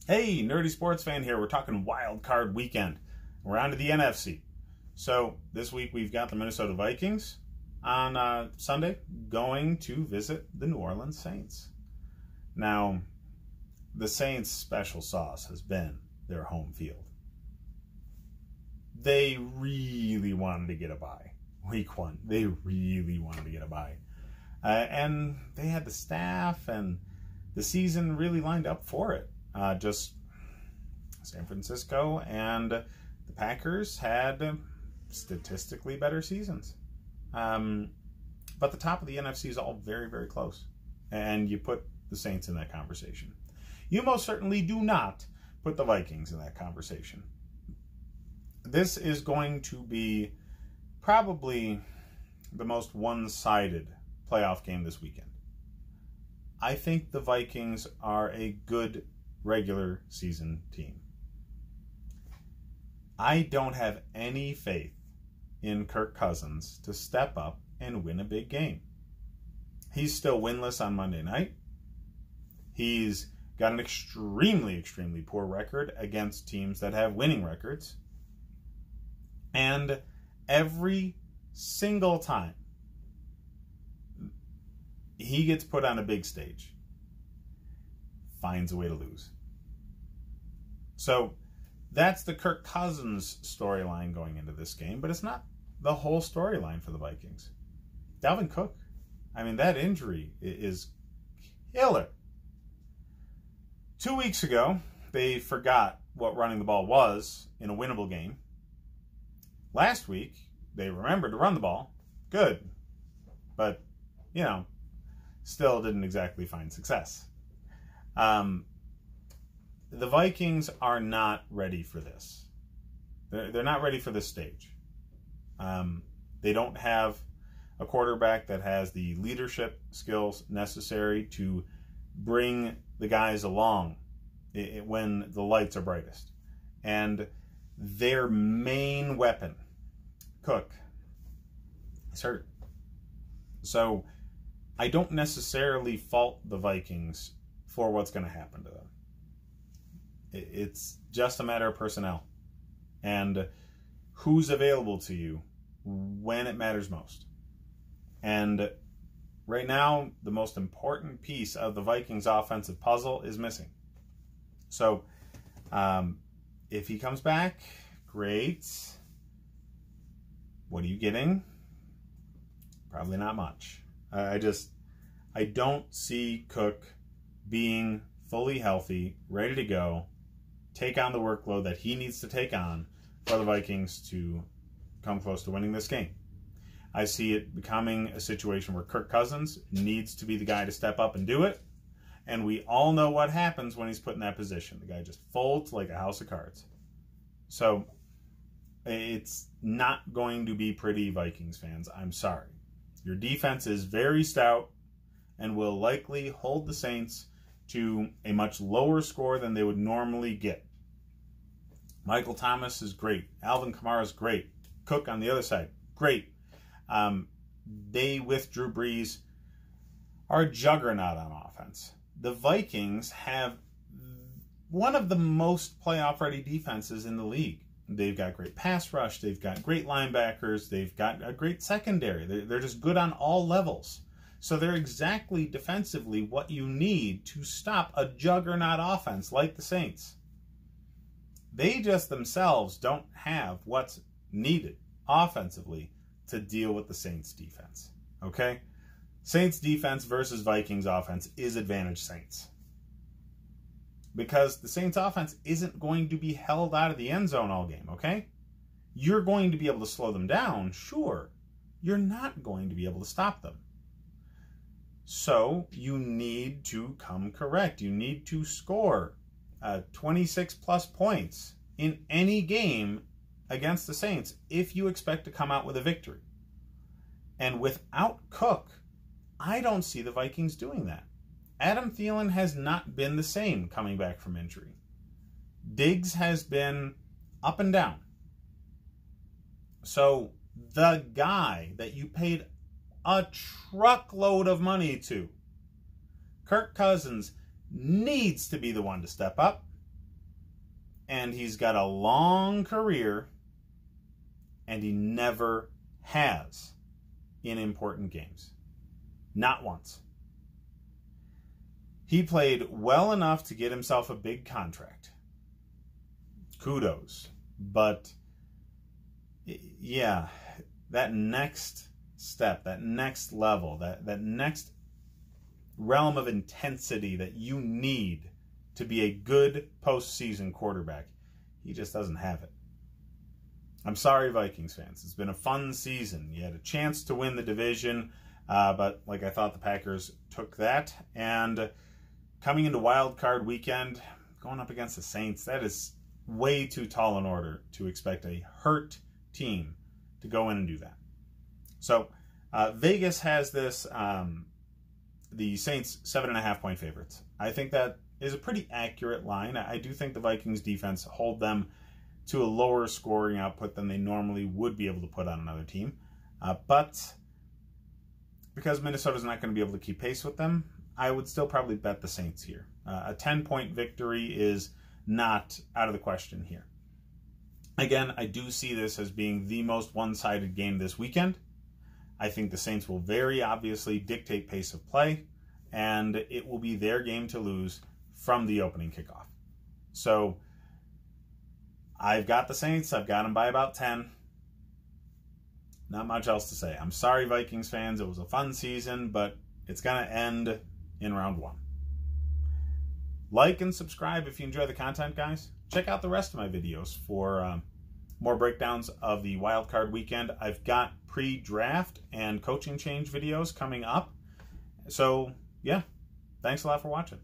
Hey, nerdy sports fan here. We're talking wild card weekend. We're on to the NFC. So this week we've got the Minnesota Vikings on Sunday going to visit the New Orleans Saints. Now, the Saints' special sauce has been their home field. They really wanted to get a bye. Week 1, they really wanted to get a bye. And they had the staff and the season really lined up for it. Just San Francisco and the Packers had statistically better seasons. But the top of the NFC is all very, very close. And you put the Saints in that conversation. You most certainly do not put the Vikings in that conversation. This is going to be probably the most one-sided playoff game this weekend. I think the Vikings are a good regular season team. I don't have any faith in Kirk Cousins to step up and win a big game. He's still winless on Monday night. He's got an extremely, extremely poor record against teams that have winning records. And every single time he gets put on a big stage, finds a way to lose. So that's the Kirk Cousins storyline going into this game, but it's not the whole storyline for the Vikings. Dalvin Cook, I mean, that injury is killer. 2 weeks ago, they forgot what running the ball was in a winnable game. Last week, they remembered to run the ball. Good. But, you know, still didn't exactly find success. The Vikings are not ready for this. They're not ready for this stage. They don't have a quarterback that has the leadership skills necessary to bring the guys along when the lights are brightest. And their main weapon, Cook, is hurt. So I don't necessarily fault the Vikings for what's going to happen to them. It's just a matter of personnel and who's available to you when it matters most. And right now, the most important piece of the Vikings' offensive puzzle is missing. So if he comes back, great. What are you getting? Probably not much. I don't see Cook being fully healthy, ready to go, take on the workload that he needs to take on for the Vikings to come close to winning this game. I see it becoming a situation where Kirk Cousins needs to be the guy to step up and do it. And we all know what happens when he's put in that position. The guy just folds like a house of cards. So it's not going to be pretty, Vikings fans. I'm sorry. Your defense is very stout and will likely hold the Saints to a much lower score than they would normally get. Michael Thomas is great. Alvin Kamara is great. Cook on the other side, great. They, with Drew Brees, are a juggernaut on offense. The Vikings have one of the most playoff-ready defenses in the league. They've got great pass rush. They've got great linebackers. They've got a great secondary. They're just good on all levels. So they're exactly defensively what you need to stop a juggernaut offense like the Saints. They just themselves don't have what's needed offensively to deal with the Saints defense. Okay? Saints defense versus Vikings offense is advantage Saints. Because the Saints offense isn't going to be held out of the end zone all game, okay? You're going to be able to slow them down, sure. You're not going to be able to stop them. So you need to come correct. You need to score 26 plus points in any game against the Saints if you expect to come out with a victory. And without Cook, I don't see the Vikings doing that. Adam Thielen has not been the same coming back from injury. Diggs has been up and down. So the guy that you paid a truckload of money to, Kirk Cousins, needs to be the one to step up. and he's got a long career, and he never has in important games. Not once. He played well enough to get himself a big contract. Kudos. But, yeah, that next step, that next level, that next realm of intensity that you need to be a good postseason quarterback, he just doesn't have it. I'm sorry, Vikings fans. It's been a fun season. You had a chance to win the division, but like I thought the Packers took that. And coming into wild card weekend, going up against the Saints, that is way too tall an order to expect a hurt team to go in and do that. So Vegas has this, the Saints 7.5-point favorites. I think that is a pretty accurate line. I do think the Vikings defense hold them to a lower scoring output than they normally would be able to put on another team. But because Minnesota's not going to be able to keep pace with them, I would still probably bet the Saints here. A 10-point victory is not out of the question here. Again, I do see this as being the most one-sided game this weekend. I think the Saints will very obviously dictate pace of play, and it will be their game to lose from the opening kickoff. So I've got the Saints. I've got them by about 10. Not much else to say. I'm sorry, Vikings fans. It was a fun season, but it's going to end in round 1. Like and subscribe if you enjoy the content, guys. Check out the rest of my videos for more breakdowns of the wild card weekend. I've got pre-draft and coaching change videos coming up. So, yeah, thanks a lot for watching.